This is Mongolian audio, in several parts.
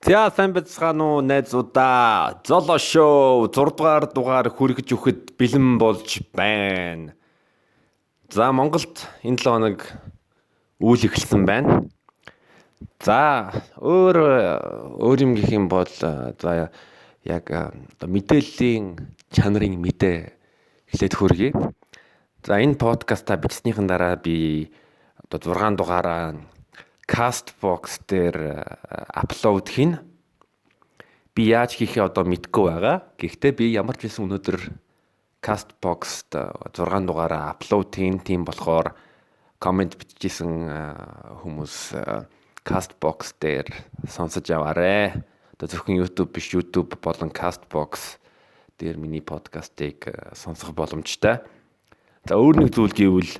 За сайн байцгаана уу найзуудаа. Золо шоу 6 дугаар дугаар хүргэж өгөхөд бэлэн болж байна. За Монголд энэ 7 хоног үйл эхэлсэн байна. За өөр юм гэх юм бол за яг мэдээллийн чанарын мэдээ эхлээд хүргэе. За энэ подкаста бичснийхэн дараа би 6 дугаараа Castbox дээр апплод хийн. Би яаж хийхээ одоо мэдэхгүй байгаа. Гэхдээ би ямар ч байсан өнөөдөр Castbox-т 6 дугаараа апплод хийн. Тийм болохоор комент бичижсэн хүмүүс Castbox дээр сонсож яваарэ. Одоо зөвхөн YouTube биш, YouTube болон Castbox дээр миний подкастыг сонсох боломжтой. За өөр нэг зүйл гэвэл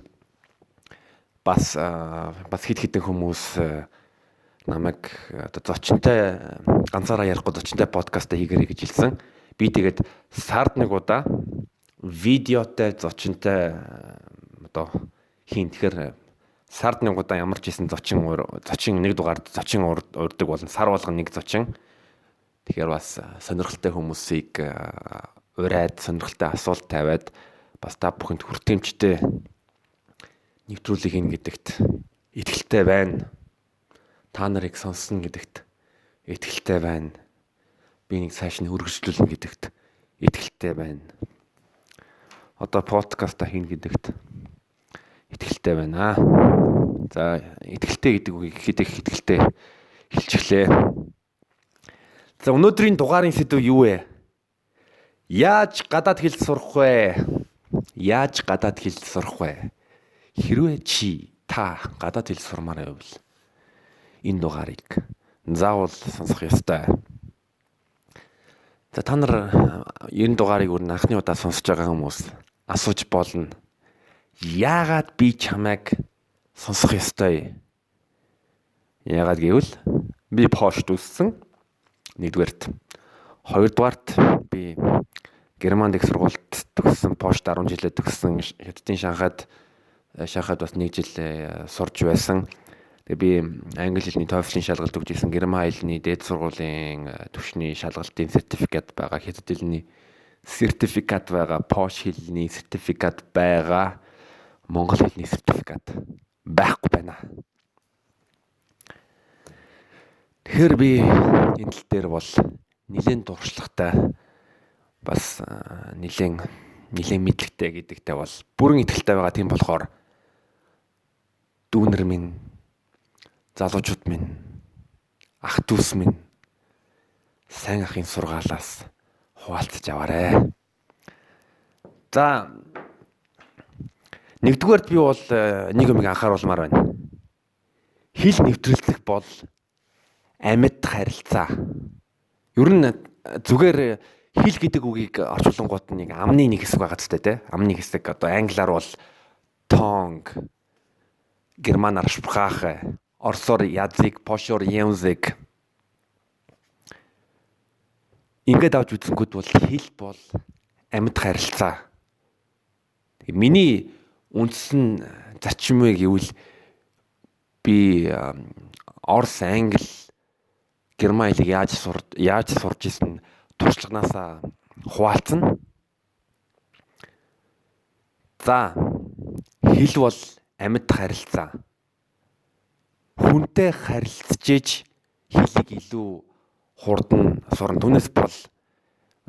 бас хэд хэдэн хүмүүс намайг одоо зочинтой ганцаараа ярихгүй зочинтой подкаст хийгэрэй гэж хэлсэн. Би тэгээд сард нэг удаа видеотой зочинтой одоо хийн. Тэгэхээр сард нэг удаа ямар ч хийсэн зочин нэг дугаард зочин урддаг болон сар болгон нэг зочин. Тэгэхээр бас сонирхолтой хүмүүсийг ураад сонирхолтой асуулт тавиад бас та бүхэнд хүртээмжтэй нэвтрүүлэг хийн гэдэгт итгэлтэй байна. Та нарыг сонссон гэдэгт итгэлтэй байна. Би нэг цааш нь үргэлжлүүлнэ гэдэгт итгэлтэй байна. Одоо подкаста хийн гэдэгт итгэлтэй байна. За итгэлтэй гэдэг үгийг хэд их итгэлтэй хэлчихлээ. За өнөөдрийн дугаарын сэдв юу вэ? Яаж гадаад хэл сурах вэ? Яаж гадаад хэл сурах вэ? Хэрвээ та гадаад хэл сурмаар байвал энэ дугаарыг заавал сонсох ёстой. За та нар энэ дугаарыг өөр анхны удаа сонсож байгаа хүмүүс асууж болно. Яагаад би чамайг сонсох ёстой? Яагаад гэвэл би пошт үссэн. Нэгдүгээрт. Хоёрдугаарт би Германд их сургуульд төгссөн, пошт 10 жилээ төгссөн. Хятадын Шанхайд бас 1 жил сурж байсан. Тэгээ би англи хэлний TOEFL-ийн шалгалт өгч ирсэн. Герман хэлний дээд сургуулийн түвшний шалгалтын сертификат байгаа. Хятад хэлний сертификат байгаа. Пош хэлний сертификат байгаа. Монгол хэлний сертификат байхгүй байна. Тэгэхээр би энэ тал дээр бол нэлээд дуршлагтай бас нэлээд мэдлэгтэй гэдэгтэй бол бүрэн итгэлтэй байгаа. Тийм болохоор дүүнер минь, залуучууд минь, ах дүүс минь сайн ахын сургаалаас хуваалцаж аваарэ. За нэгдүгээрт би бол нэг юмыг анхааруулмаар байна. Хэл нэвтрүүлэх бол амьд харилцаа. Ер нь зүгээр хэл гэдэг үгийг орчуулангууд нэг амны нэг хэсэг байгаа ч тийм. Амны хэсэг одоо англиар бол tongue, германаар Sprache, орсоор язык, пошоор язык. Ингээд авч үзэнгүүд бол хэл бол амьд харилцаа. Миний үндсэн зарчим вэ гэвэл би орс, англи, герман хэлийг яаж сурж исэн туршлаганаасаа хуваалцсан. За хэл бол амьд харилцаа. Хүнтэй харилцаж иж хэлийг илүү хурдан сурна. Түүнээс бол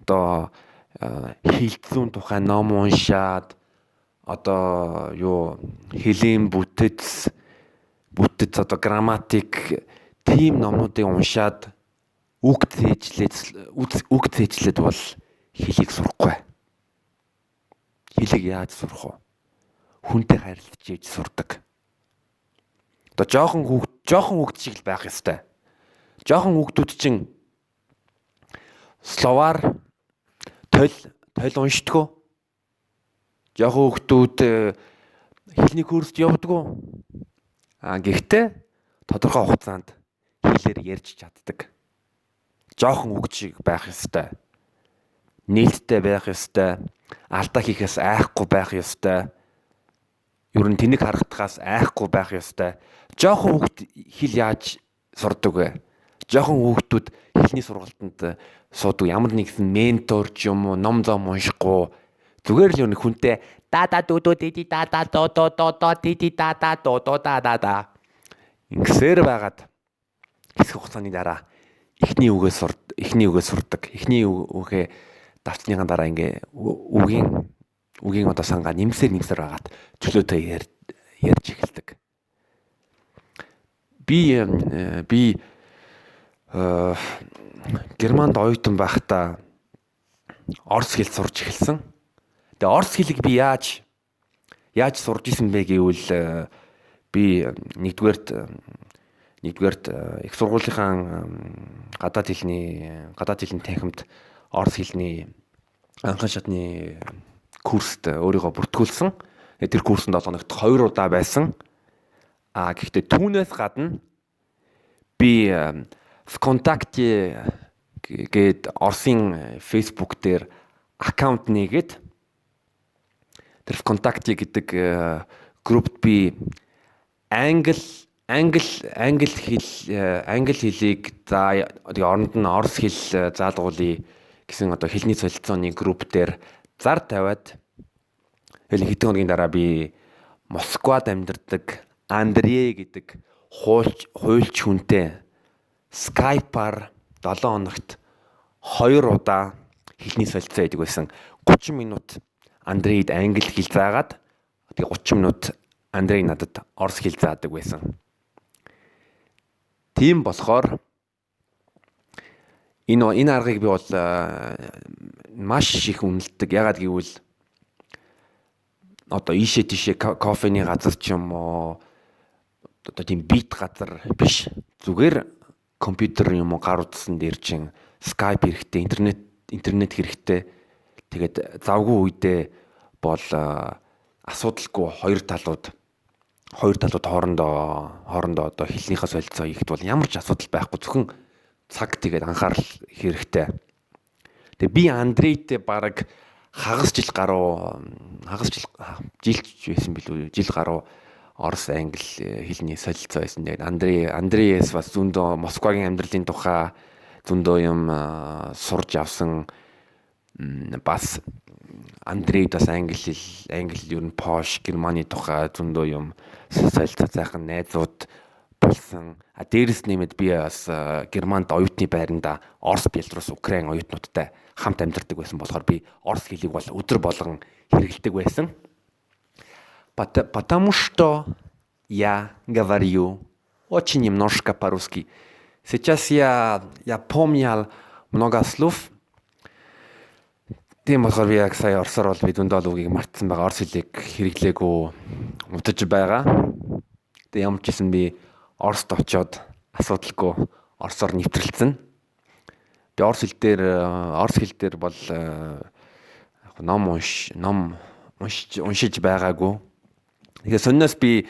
одоо хэлцүүн тухай ном уншаад одоо хэлийн бүтэц одоо грамматик тийм номнуудыг уншаад үг зээжлээд бол хэлийг сурахгүй. Хэлийг яаж сурах вэ? Хүнтэй харилцаж иж сурдаг. Одоо жоохон хүүхд шиг л байх ёстой. Жоохон хүүхдүүд чинь словаар тойл уншдаггүй. Жоохон хүүхдүүд хэлний курст явдаггүй. Гэхдээ тодорхой хугацаанд хэлээр ярьж чаддаг. Жоохон хүүхд шиг байх ёстой. Нээлттэй байх ёстой. Алдаа хийхээс айхгүй байх ёстой. Ер нь тэнэг харагдахаас айхгүй байх ёстой. Жоохон хүүхд хэл яаж сурдаг вэ? жоохон хүүхдүүд эхний сургалтанд суудаг ямар нэгэн ментор ч юм уу ном зам уншихгүй зүгээр л нэг хүнтэй да да дуу дуу ди да да доо доо доо доо ди да да доо доо да да да ингэсээр байгаад хэсэг хугацааны дараа эхний үгээ сурдаг. Эхний үгээ давтсныхаа дараа ингээ үгийн одоо сангаа нэмсээр байгаад чөлөөтэй ярьж эхэлдэг. Би Германд оюутан байхдаа орос хэл сурж эхэлсэн. Тэгээ орос хэлийг би яаж сурж исэн бэ гэвэл би нэгдүгээрт их сургуулийнхаа гадаад хэлний танхимд орос хэлний анхан шатны курст өөрийгөө бүртгүүлсэн. Тэр курсанд 7 хоногт 2 удаа байсан. Гэхдээ түүнээс гадна би ВКонтакте гээд Оросын Facebook дээр аккаунт нээгээд тэр ВКонтакте гэдэг группт би англи хэлийг за тэгээ оронд нь орос хэл заалгуулъя гэсэн одоо хэлний солилцооны групп дээр зар тавиад хэдэн хоногийн дараа би Москвад амьдардаг Андрей гэдэг хуульч хүнтэй Skype-аар 7 хоногт 2 удаа хэлний солилцоо хийдэг байсан. 30 минут Андрейд англи хэл заагаад тэгээ 30 минут Андрей надад орос хэл заадаг байсан. Тийм болохоор энэ аргыг би бол маш их үнэлдэг. Ягаад гэвэл одоо ийшээ тийшээ кофений газар ч юм уу одоо тийм бит газар биш. Зүгээр компьютер юм уу гар утсан дээр чинь Skype хэрэгтэй, интернет хэрэгтэй. Тэгээд завгүй үедээ бол асуудалгүй хоёр талууд хоорондоо одоо хэлнийхээ солилцоо хийхэд бол ямар ч асуудал байхгүй, зөвхөн цаг тэгээд анхаарал хэрэгтэй. Тэгээ би Андрейтэй баг жил байсан билүү, жил гаруй орос англи хэлний солилцоо байсан. Тэгээд Андреяс бас зөндөө Москвагийн амьдралын тухай зөндөө юм сурж авсан. Бас Андрейд бас англи ер нь Пош, Германы тухай зөндөө юм солилцоо зайхан найзууд болсон. Дээрэс нэмээд би бас Германд оюутны байранда Орос, Белорус, Украин оюутнуудтай хамт амьдардаг байсан болохоор би орос хэлийг бол өдөр болгон хэрэглэдэг байсан. Потому что я говорю очень немножко по-русски. Сейчас я помнил много слов. Тийм болохоор би яг сая орсоор бол би дүндээ үгийг мартсан байгаа. Орос хэлийг хэрэглээгүй удаж байгаа. Тэгээ ямар ч гэсэн би Оросд очиод асуудалгүй орсоор нэвтрэлцэн. Би орос хэл дээр бол ном уншиж байгаагүй. Тэгээ сонноос би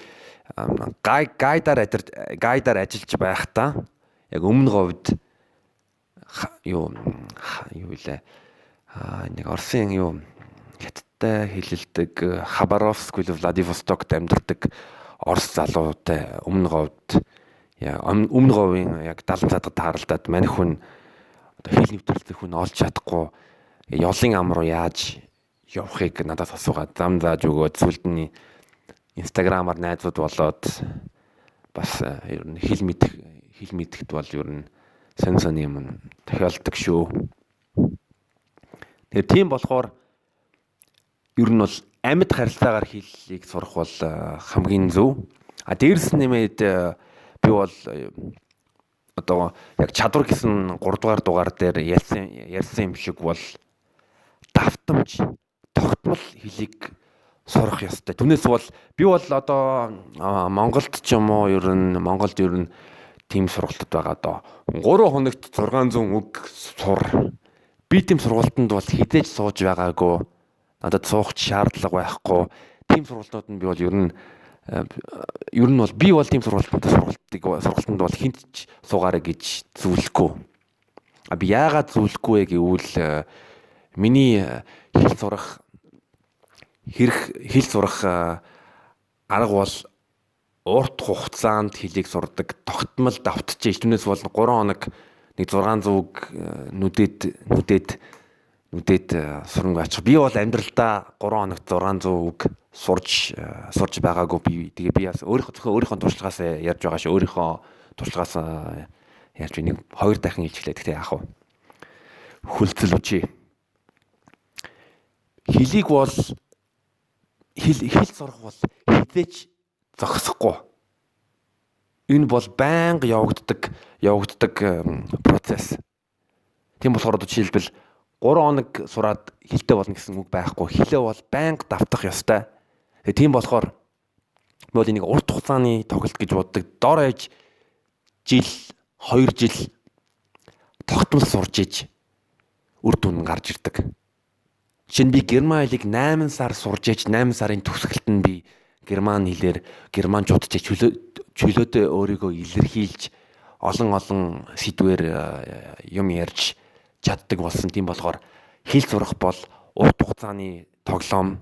гайдаар ажиллаж байхдаа яг өмнө говьд нэг Оросын хятадтай хэлэлдэг Хабаровск или Владивостокт амьдардаг орос залуутай өмнө говийн яг 70 цадад тааралдаад манайх хүн хэл нэвтрүүлэх хүн олж чадахгүй ёлын ам руу яаж явахыг надад асуугаад зам зааж өгөөд сүлд нь Инстаграмаар найзууд болоод бас ер нь хэл мэдэхэд бол ер нь сонь юм тохиолдог шүү. Тэгээ тийм болохоор ер нь бол амьд харилцаагаар хэллийг сурах бол хамгийн зөв. Дээрс нэмээд би бол одоо яг чадвар гэсэн 3 дугаар дугаар дээр ярьсан юм шиг бол давтамж, тогтмол хэлийг сурах ёстой. Түүнээс бол би бол одоо Монголд ч юм уу Монголд ер нь тийм сургалтад байгаа доо. 3 хоногт 600 үг сур. Би тийм сургалтанд бол хідээж сууж байгаагүй. Надад суух шаардлага байхгүй. Тийм сургалтууд нь би бол ер нь бол би бол тийм сургалтанд бол хинт ч суугаарай гэж зөвлөхгүй. Би яагаад зөвлөхгүй гэвэл миний хэл сурах арга бол урт хугацаанд хэлийг сурдаг, тогтмол давтчих. Түүнээс бол 3 хоног нэг 600 үг нүдэд сурангүй ачих. Би бол амьдралдаа 3 хоногт 600 үг сурж байгаагүй. Тэгээ би бас өөрийнхөө туршлагаас ярьж байгаа шүү. Өөрийнхөө туршлагаас ярьж нэг 2 дахин хэлжлээ. Тэгтээ яах вэ? Хүлцэл үчи. Хэлийг бол хэл сурах бол хизээч зогсохгүй. Энэ бол байнга явагддаг процесс. Тийм болохоор жишээлбэл 3 хоног сураад хэлтэй болно гэсэн үг байхгүй. Хэлээ бол байнга давтах ёстой. Тийм болохоор бол энийг урт хугацааны тоглолт гэж боддог. Дор ээж жил 2 жил тогтмол сурж иж үр дүн гарч ирдэг. Жишээ нь би герман хэлийг 8 сар сурж иж 8 сарын төгсгөлд нь би герман хэлээр германчуудад чөлөөдөө өөрийгөө илэрхийлж олон сэдвээр юм ярьж чаддаг болсон. Тийм болохоор хэл сурах бол урт хугацааны тоглоом.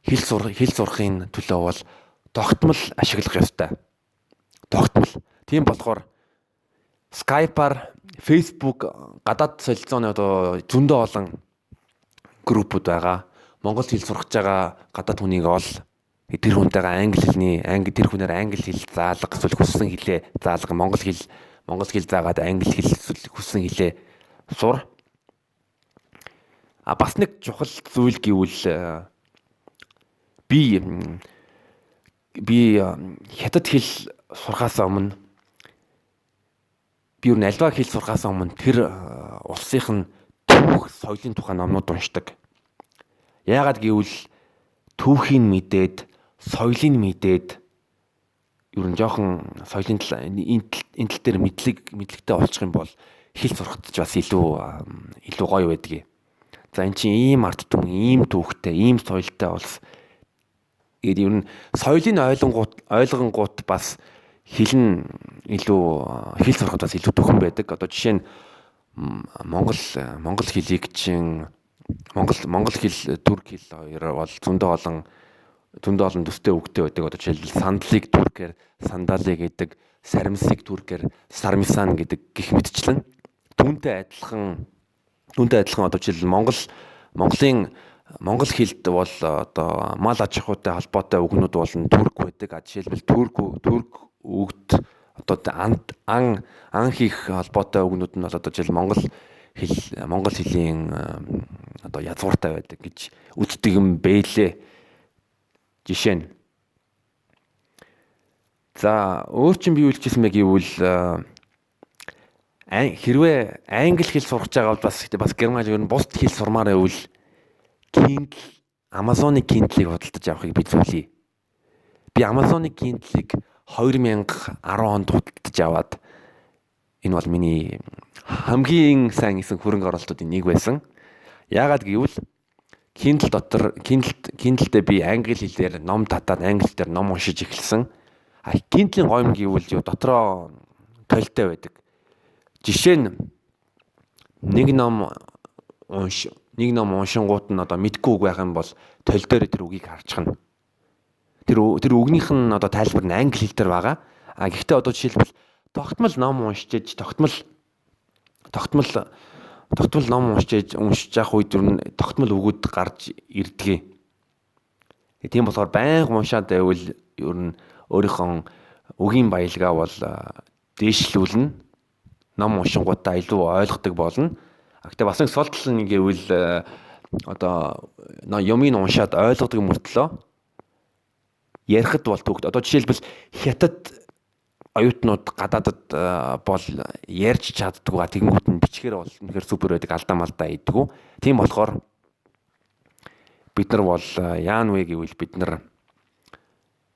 Хэл сурахын төлөө бол тогтмол ашиглах ёстой. Тогтмол. Тийм болохоор Skype-аар, Facebook гадаад солилцооны одоо зөндөө олон группүүд байгаа. Монгол хэл сурах гэж байгаа гадаад хүнийг ол тэр хүнтэйгээ тэр хүнээр англи хэл заалга эсвэл хүссэн хэлээ заалга, монгол хэл заагаад англи хэл хүссэн хэлээ сур. Бас нэг чухал зүйл гэвэл би хятад хэл сурахаас өмнө би юу альва хэл сурахаас өмнө тэр улсынх нь түүх соёлын тухай номнууд уншдаг. Яагаад гэвэл түүхийг мэдээд, соёлыг мэдээд ер нь жоохон соёлын энэ тал дээр мэдлэгтэй олчих юм бол хэл сурахад ч бас илүү гоё байдгийг. За эн чинь ийм арт түмэн, ийм түүхтэй, ийм соёлтой улс. Ер нь соёлыг ойлгонгууд бас хэл сурахад бас илүү төхөн байдаг. Одоо жишээ нь монгол хэлийг чинь монгол хэл түрк хэл хоёр бол зөндөө олон төстэй үгтэй байдаг. Одоо жишээлбэл сандлыг түркээр сандали гэдэг, саримсыг түркээр сармисан гэдэг гэх мэтчлэн түүнтэй адилхан одоо жишээлбэл монгол хэлд бол одоо мал аж ахуйтай холбоотой үгнүүд бол түрк байдаг. Жишээлбэл түрк үгд одоо ан хийх холбоотой үгнүүд нь бол одоо жишээл монгол хэлийн одоо язгууртай байдаг гэж үздэг юм бэлээ. Жишээ нь. За өөр чинь би юу хэлчихсэн бэ гэвэл хэрвээ англи хэл сурах гэж байгаа бол бас герман хэл бусд хэл сурмаар байвал Amazon-ы Kindle-ийг худалдаж авахыг би зүйлье. Би Amazon-ы Kindle-ийг 2010 онд худалдаж аваад энэ бол миний хамгийн сайн хийсэн хөрөнгө оруулалтуудын нэг байсан. Яагаад гэвэл Kindle дээр би англи хэлээр ном татаад англи дээр ном уншиж эхэлсэн. Kindle-ийн гоё юм гэвэл дотроо толтой байдаг. Жишээ нь нэг ном уншингууд нь одоо мэдгүй үг байх юм бол толь дээр тэр үгийг харчихна. Тэр үгнийх нь одоо тайлбар нь англи хэл дээр байгаа. Гэхдээ одоо жишээлбэл тогтмол ном уншиж тогтмол ном уншиж явах үед тогтмол үгүүд гарч ирдэг. Тийм болохоор байнга уншаад байвал ер нь өөрийнхөө үгийн баялгаа бол дээшлүүлнэ. Ном уншингуудаа илүү ойлгодог болно. Гэхдээ бас нэг сул тал нь гэвэл одоо юмыг уншаад ойлгодог мөртлөө ярихад бол төгд. Одоо жишээлбэл хятад оюутнууд гадаадад бол ярьж чаддгүй тэгэнгүүт нь бичгээр бол үнэхээр супер байдаг, алдаа малдаа идэггүй. Тийм болохоор бид нар бол яан вэ гэвэл бид нар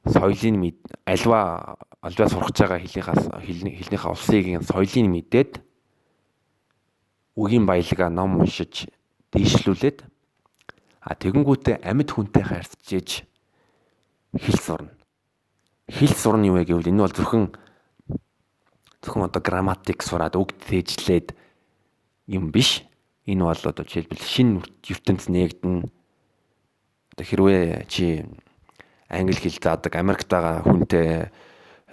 соёлын альва сурах гэж байгаа хэлнийхээ улсыг соёлыг мэдээд үгийн баялгаа ном уншиж дийшлүүлээд тэгэнгүүтээ амьд хүнтэй харьцаж хэл сурна. Хэл сурна юу вэ гэвэл энэ бол зөвхөн одоо грамматик сураад үг тээжлээд юм биш. Энэ бол одоо жишээлбэл шинэ ертөнц нээгдэнэ. Одоо хэрвээ чи англи хэл заадаг Америкт байгаа хүнтэй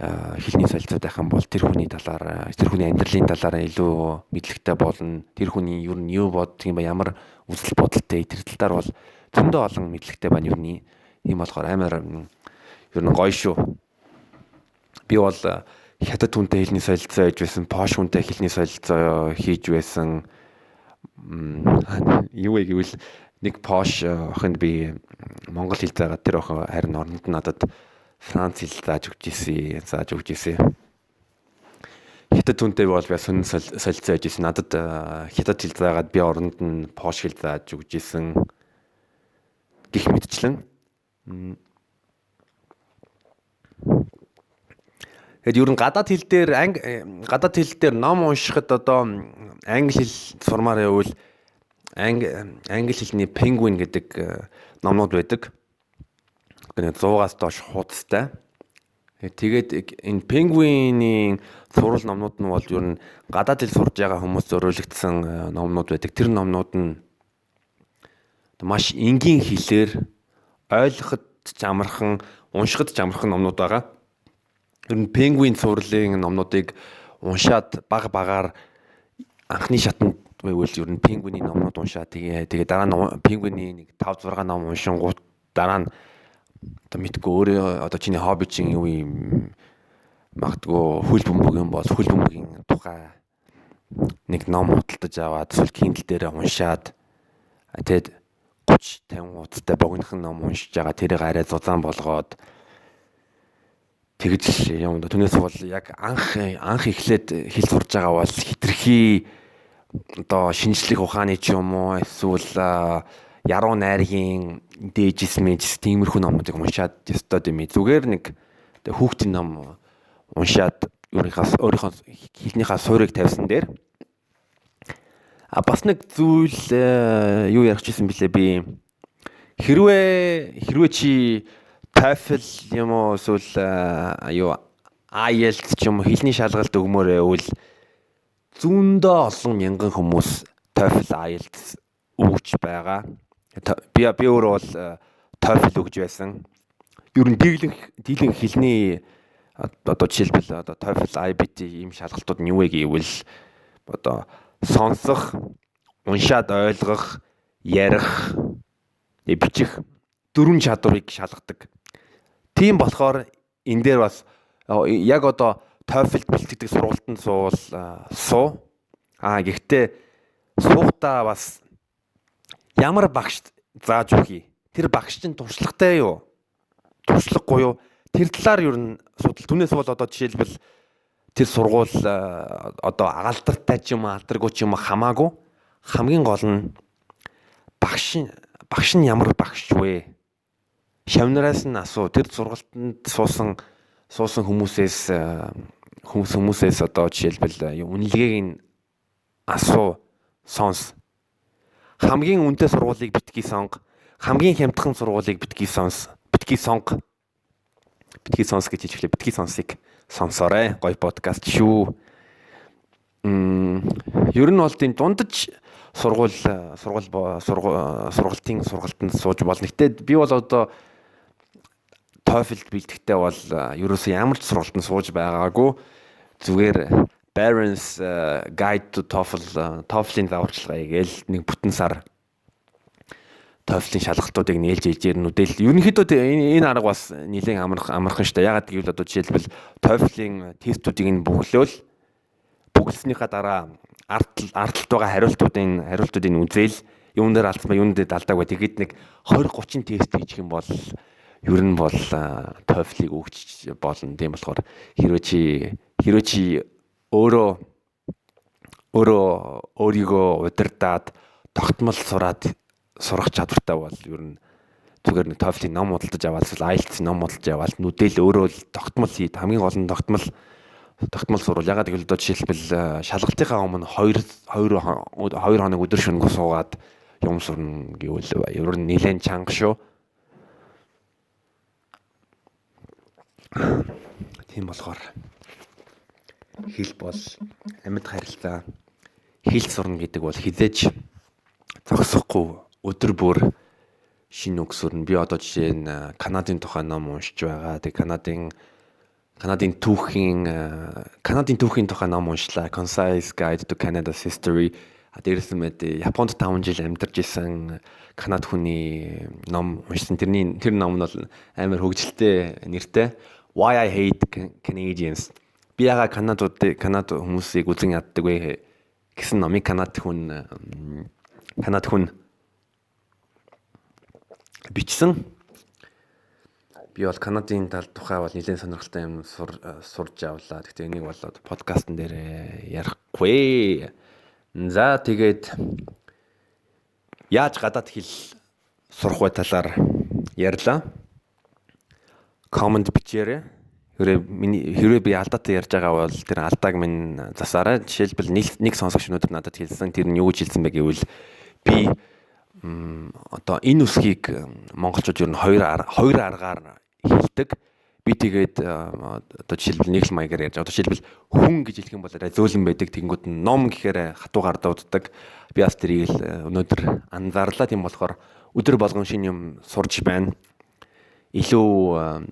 хэлний солилцоод байх юм бол тэр хүний талаар тэр хүний амьдралын талаар илүү мэдлэгтэй болно. Тэр хүний ер нь юу боддог юм ба ямар үзэл бодолтой тэр талаар бол зөндөө олон мэдлэгтэй байна ер нь. Тийм болохоор амар ер нь гоё шүү. Би бол хятад хүнтэй хэлний солилцоо хийж байсан, пош хүнтэй хэлний солилцоо хийж байсан. Юу гэвэл нэг пош охинд би монгол хэл заагаад тэр охин харин оронд нь надад Франц хэл зааж өгч ирсэн. Хятад хүнтэй бол би сонин солилцоо хийж ирсэн. Надад хятад хэл заагаад би оронд нь пош хэл зааж өгч ирсэн. Гэх мэтчлэн. Тэгэхээр ер нь гадаад хэл дээр ном уншихад одоо англи хэл сурмаар явбал англи хэлний Penguin гэдэг номнууд байдаг. 100-аас доош хуудастай. Тэгээд энэ Penguin-ийн сурал номнууд нь бол ер нь гадаад хэл сурж байгаа хүмүүс зориулагдсан номнууд байдаг. Тэр номнууд нь маш энгийн хэлээр ойлгоход ч амархан, уншихад ч амархан номнууд байгаа. Ер нь Penguin сурлын номнуудыг уншаад багаар анхны шатанд байвал ер нь Penguin-ийн номнууд уншаа. Тэгээ дараа нь Penguin-ийн нэг 5-6 ном уншингууд дараа нь одоо мэдгүй өөрөө одоо чиний хобби чинь юу юм магадгүй хөл бөмбөг юм бол хөл бөмбөгийн тухай нэг ном худалдаж аваад эсвэл Kindle дээр уншаад тэгээд 30-50 хуудастай богинохон ном уншиж байгаа тэрийг арай зузаан болгоод тэгж юм да. Түүнээс бол яг анх эхлээд хэл сурж байгаа бол хитрхи одоо шинжлэх ухааны ч юм уу эсвэл яруу найргийн дээжис тиймэрхүү номнуудыг уншаад ёстой юм. Зүгээр нэг хүүхдийн ном уншаад өөрийнхөө хэлнийхээ суурийг тавьсан дээр бас нэг зүйл юу ярих гэсэн бэлээ би хэрвээ чи TOEFL юм уу эсвэл IELTS ч юм уу хэлний шалгалт өгмөр байвал зүүндээ олон мянган хүмүүс TOEFL IELTS өгч байгаа. Би өөрөө бол TOEFL өгж байсан. Ер нь дийлэнх хэлний одоо жишээлбэл одоо TOEFL IBT ийм шалгалтууд нь юу вэ гэвэл одоо сонсох, уншаад ойлгох, ярих, бичих 4 чадварыг шалгадаг. Тийм болохоор энэ дээр бас яг одоо TOEFL бэлтгэдэг сургалтанд суу. Гэхдээ суухдаа бас ямар багш зааж өгье. Тэр багш чинь туршлагатай юу? Туршлагагүй юу? Тэр талаар ер нь судал. Түүнээс бол одоо жишээлбэл тэр сургууль одоо алдартай ч юм алдаргүй ч юм хамаагүй хамгийн гол нь багш нь ямар багш вэ? Шавнараас нь асуу. Тэр сургалтанд суусан хүмүүсээс одоо жишээлбэл үнэлгээг нь асуу, сонс. Хамгийн үнэтэй сургуулийг битгий сонг. Хамгийн хямдхан сургуулийг битгий сонс. Битгий сонг. Битгий сонс гэж хэлчихлээ. Битгий сонсыг сонсоорой. Гоё подкаст шүү. Ер нь бол тийм дундаж сургалтын сургалтанд сууж болно. Гэтэ би бол одоо TOEFL бэлтгэхдээ бол ерөөсөө ямар ч сургалтанд сууж байгаагүй. Зүгээр Barron's Guide to TOEFL-ийн зааварчилгаа гээл нэг бүтэн сар TOEFL-ийн шалгалтуудыг нээлж ээж ирнүүдэл ерөнхийдөө энэ арга бас нэлээд амархан шүү дээ. Ягаад гэвэл одоо жишээлбэл TOEFL-ийн тестүүдийг нь бүглэснийхаа дараа ардлт байгаа хариултуудын үзэл юун дээр алдсан ба юун дээр алдаагүй тэгээд нэг 20-30 тест хийчих юм бол ер нь бол TOEFL-ийг өгч болно. Тийм болохоор хэрвээ чи өөрийгөө удирдаад тогтмол сурах чадвартай бол ер нь зүгээр нэг TOEFL-ийн ном худалдаж аваад эсвэл IELTS-ийн ном худалдаж аваад нүдэл өөрөө л тогтмол хий. Хамгийн гол нь тогтмол сурвал. Ягаад гэвэл одоо жишээлбэл шалгалтынхаа өмнө 2 хоног өдөр шөнөгүй суугаад юм сурна гэвэл ер нь нэлээд чанга шүү. Тийм болохоор хэл бол амьд харилцаа. Хэл сурна гэдэг бол хизээж зогсохгүй өдөр бүр шинэ үгсүр нь би одоо жишээ нь Канадын тухай ном уншиж байгаа. Тэг Канадын түүхийн тухай ном уншлаа. Concise Guide to Canada's History. Дээрээс нь Японд 5 жил амьдарч исэн Канад хүний ном уншсан. Тэр ном нь бол амар хөгжилтэй нэртэй. Why I Hate Canadians. Би яга Канад хүмүүсийг үзэн яддаг вэ гэсэн номыг Канад хүн бичсэн. Би бол Канадын тухай бол нэлээд сонирхолтой юм сурж авлаа. Гэхдээ энийг болоод подкастн дээр ярихгүй. За тэгээд яаж гадаад хэл сурах вэ талаар ярьлаа. Комент бичээрэй. Хэрвээ би алдаатай ярьж байгаа бол тэр алдааг минь засаарай. Жишээлбэл нэг сонсогч өнөөдөр надад хэлсэн. Тэр нь юу гэж хэлсэн бэ гэвэл би одоо энэ үсгийг монголчууд ер нь хоёр аргаар хэлдэг. Би тэгээд одоо жишээлбэл нэг л маягаар ярьж байгаа. Жишээлбэл хүн гэж хэлэх юм бол зөөлөн байдаг. Тэнгүүд нь ном гэхээр хатуугаар дууддаг. Би бас тэрийг л өнөөдөр анзаарлаа. Тийм болохоор өдөр болгон шинэ юм сурж байна. Илүү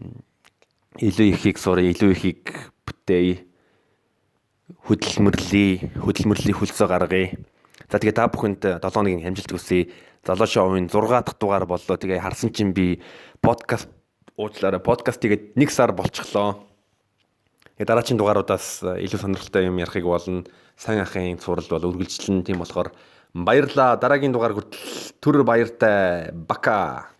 ихийг сурах, илүү ихийг бүтээе. Хөдөлмөрлөлийн хөлсөө гаргая. За тэгээ та бүхэнд 7-ны амжилт хүсье. Залуу шоуын 6 дахь дугаар боллоо. Тэгээ харсан чинь би подкастыг 1 сар болчихлоо. Дараагийн дугааруудаас илүү сонирхолтой юм ярихыг болно. Сайн ахын сурал бол үргэлжлэн. Тийм болохоор баярлалаа. Дараагийн дугаар хүртэл түр баяртай. Бака.